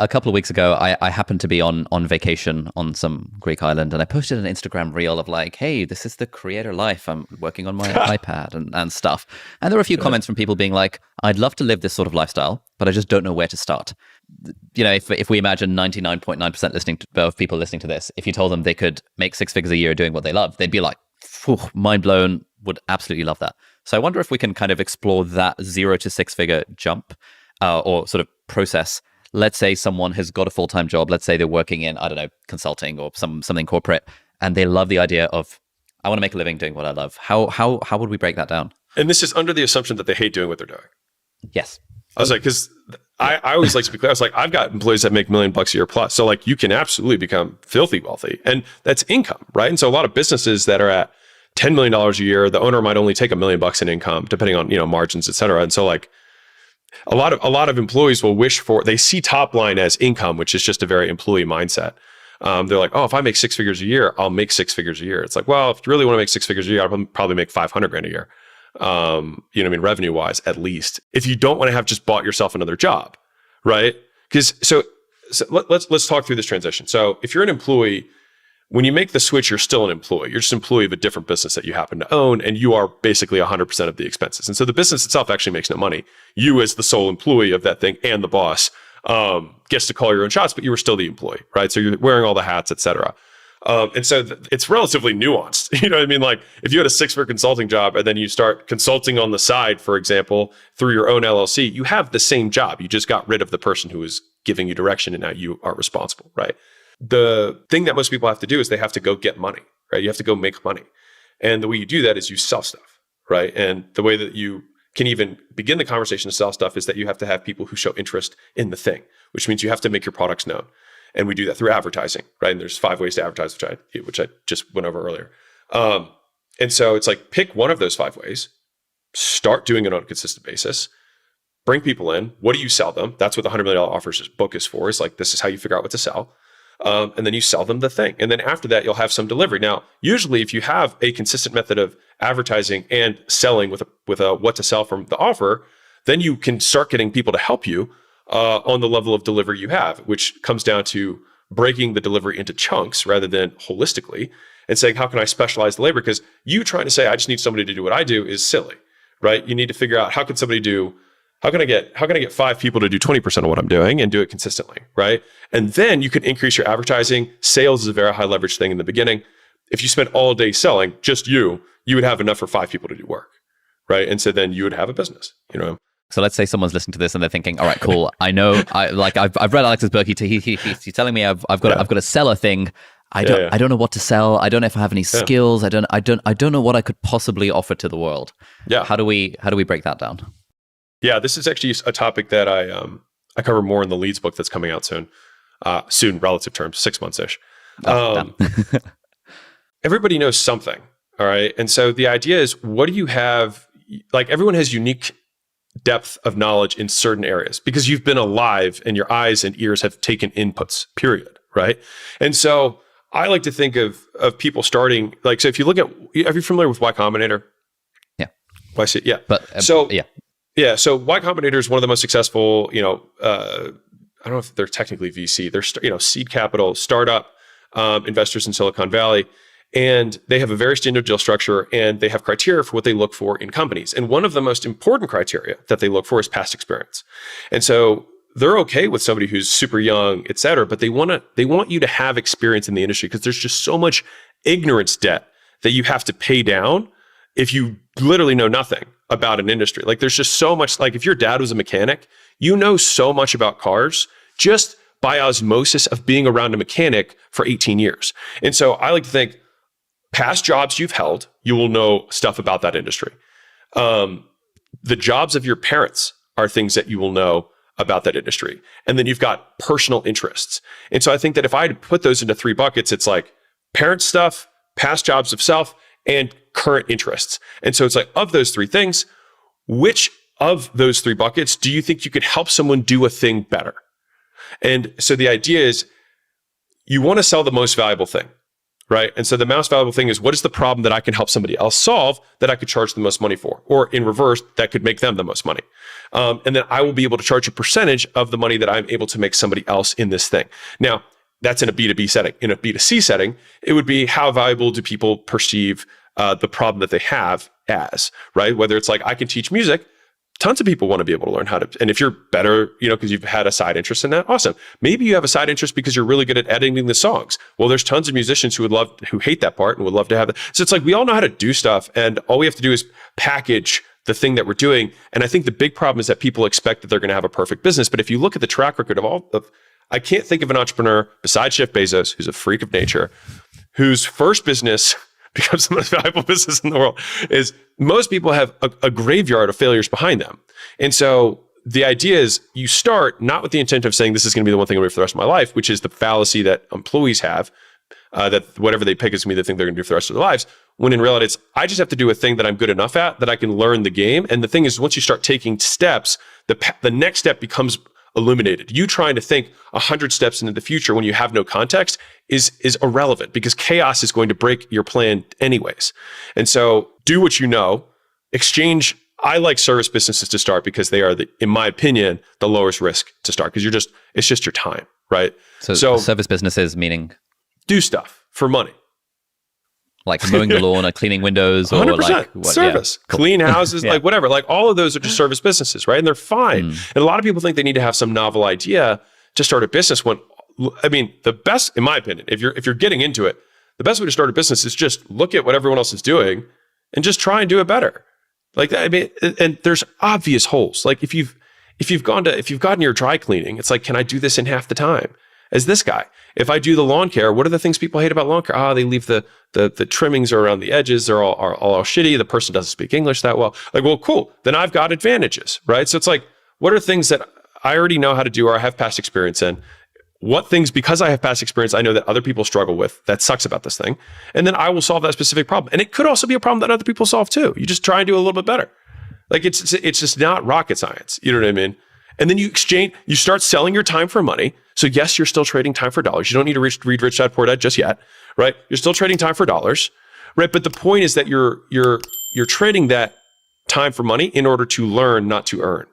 a couple of weeks ago, I happened to be on vacation on some Greek island, and I posted an Instagram reel of like, hey, this is the creator life. I'm working on my iPad and stuff. And there were a few comments from people being like, I'd love to live this sort of lifestyle, but I just don't know where to start. You know, if we imagine 99.9% of people listening to this, if you told them they could make 6 figures a year doing what they love, they'd be like, mind blown, would absolutely love that. So I wonder if we can kind of explore that 0 to 6 figure jump or sort of process. Let's say someone has got a full-time job. Let's say they're working in, I don't know, consulting or something corporate, and they love the idea of, I want to make a living doing what I love. How would we break that down? And this is under the assumption that they hate doing what they're doing. Yes. I was like, because I always like to be clear. I was like, I've got employees that make $1 million a year plus. So like, you can absolutely become filthy wealthy, and that's income, right? And so a lot of businesses that are at $10 million a year, the owner might only take $1 million in income, depending on, margins, et cetera. And so like a lot of employees will they see top line as income, which is just a very employee mindset. They're like, oh, if I make 6 figures a year, I'll make 6 figures a year. It's like, well, if you really want to make 6 figures a year, I'll probably make 500 grand a year. Revenue wise, at least, if you don't want to have just bought yourself another job, right? Because so let's talk through this transition. So if you're an employee, when you make the switch, you're still an employee. You're just an employee of a different business that you happen to own, and you are basically 100% of the expenses. And so the business itself actually makes no money. You, as the sole employee of that thing and the boss, gets to call your own shots, but you were still the employee, right? So you're wearing all the hats, et cetera. And so it's relatively nuanced. You know what I mean? Like if you had a 6-figure consulting job and then you start consulting on the side, for example, through your own LLC, you have the same job. You just got rid of the person who was giving you direction, and now you are responsible, right? The thing that most people have to do is they have to go get money, right? You have to go make money. And the way you do that is you sell stuff, right? And the way that you can even begin the conversation to sell stuff is that you have to have people who show interest in the thing, which means you have to make your products known. And we do that through advertising, right? And there's 5 ways to advertise, which I just went over earlier. And so it's like, pick one of those 5 ways, start doing it on a consistent basis, bring people in. What do you sell them? That's what the $100 million offers book is for. Is like, this is how you figure out what to sell. And then you sell them the thing. And then after that, you'll have some delivery. Now, usually if you have a consistent method of advertising and selling with a what to sell from the offer, then you can start getting people to help you on the level of delivery you have, which comes down to breaking the delivery into chunks rather than holistically, and saying, how can I specialize the labor? Because you trying to say, I just need somebody to do what I do is silly, right? You need to figure out, how can I get 5 people to do 20% of what I'm doing and do it consistently, right? And then you can increase your advertising. Sales is a very high leverage thing in the beginning. If you spent all day selling, just you would have enough for 5 people to do work, right? And so then you would have a business, So let's say someone's listening to this and they're thinking, all right, cool. I know, I've read Alex's book. He's telling me I've got to sell a thing. I don't know what to sell. I don't know if I have any skills. I don't know what I could possibly offer to the world. Yeah. How do we break that down? Yeah, this is actually a topic that I cover more in the Leads book that's coming out soon. Soon, relative terms, 6 months-ish. Everybody knows something, all right? And so the idea is, what do you have? Like, everyone has unique depth of knowledge in certain areas because you've been alive and your eyes and ears have taken inputs, period, right? And so I like to think of people starting, like, so if you look at, are you familiar with Y Combinator? Yeah. Yeah. But yeah. Yeah. So Y Combinator is one of the most successful, I don't know if they're technically VC. They're, seed capital, startup investors in Silicon Valley. And they have a very standard deal structure, and they have criteria for what they look for in companies. And one of the most important criteria that they look for is past experience. And so they're okay with somebody who's super young, et cetera, but they want you to have experience in the industry because there's just so much ignorance debt that you have to pay down if you literally know nothing about an industry. Like, there's just so much, like if your dad was a mechanic, you know so much about cars just by osmosis of being around a mechanic for 18 years. And so I like to think, past jobs you've held, you will know stuff about that industry. The jobs of your parents are things that you will know about that industry. And then you've got personal interests. And so I think that if I had to put those into 3 buckets, it's like parent stuff, past jobs of self, and current interests. And so it's like, of those 3 things, which of those 3 buckets do you think you could help someone do a thing better? And so the idea is, you want to sell the most valuable thing. Right. And so the most valuable thing is, what is the problem that I can help somebody else solve that I could charge the most money for? Or in reverse, that could make them the most money. And then I will be able to charge a percentage of the money that I'm able to make somebody else in this thing. Now, that's in a B2B setting. In a B2C setting, it would be how valuable do people perceive the problem that they have as, right? Whether it's like, I can teach music, tons of people want to be able to learn how to, and if you're better, because you've had a side interest in that, awesome. Maybe you have a side interest because you're really good at editing the songs. Well, there's tons of musicians who hate that part and would love to have that. So it's like, we all know how to do stuff, and all we have to do is package the thing that we're doing. And I think the big problem is that people expect that they're going to have a perfect business. But if you look at the track record I can't think of an entrepreneur besides Jeff Bezos, who's a freak of nature, whose first business becomes the most valuable business in the world. Is most people have a graveyard of failures behind them. And so the idea is you start not with the intent of saying this is going to be the one thing I'm going to do for the rest of my life, which is the fallacy that employees have, that whatever they pick is going to be the thing they're going to do for the rest of their lives. When in reality, it's, I just have to do a thing that I'm good enough at, that I can learn the game. And the thing is, once you start taking steps, the next step becomes illuminated. You trying to think 100 steps into the future when you have no context is irrelevant, because chaos is going to break your plan anyways. And so do what you know, exchange. I like service businesses to start because they are, in my opinion, the lowest risk to start, because it's just your time, right? So service businesses meaning? Do stuff for money. Like mowing the lawn or cleaning windows, or 100%. like service, cool. Clean houses, like whatever. Like all of those are just service businesses, right? And they're fine. And a lot of people think they need to have some novel idea to start a business. When, I mean, the best, in my opinion, if you're getting into it, the best way to start a business is just look at what everyone else is doing and just try and do it better. Like, I mean, and there's obvious holes. Like if you've gotten your dry cleaning, it's like, can I do this in half the time as this guy? If I do the lawn care, what are the things people hate about lawn care? They leave the trimmings around the edges. They're all shitty. The person doesn't speak English that well. Like, well, cool. Then I've got advantages, right? So it's like, what are things that I already know how to do or I have past experience in? What things, because I have past experience, I know that other people struggle with, that sucks about this thing. And then I will solve that specific problem. And it could also be a problem that other people solve too. You just try and do a little bit better. Like it's just not rocket science. You know what I mean? And then you start selling your time for money. So yes, you're still trading time for dollars. You don't need to read Rich Dad Poor Dad just yet, right? You're still trading time for dollars, right? But the point is that you're trading that time for money in order to learn, not to earn.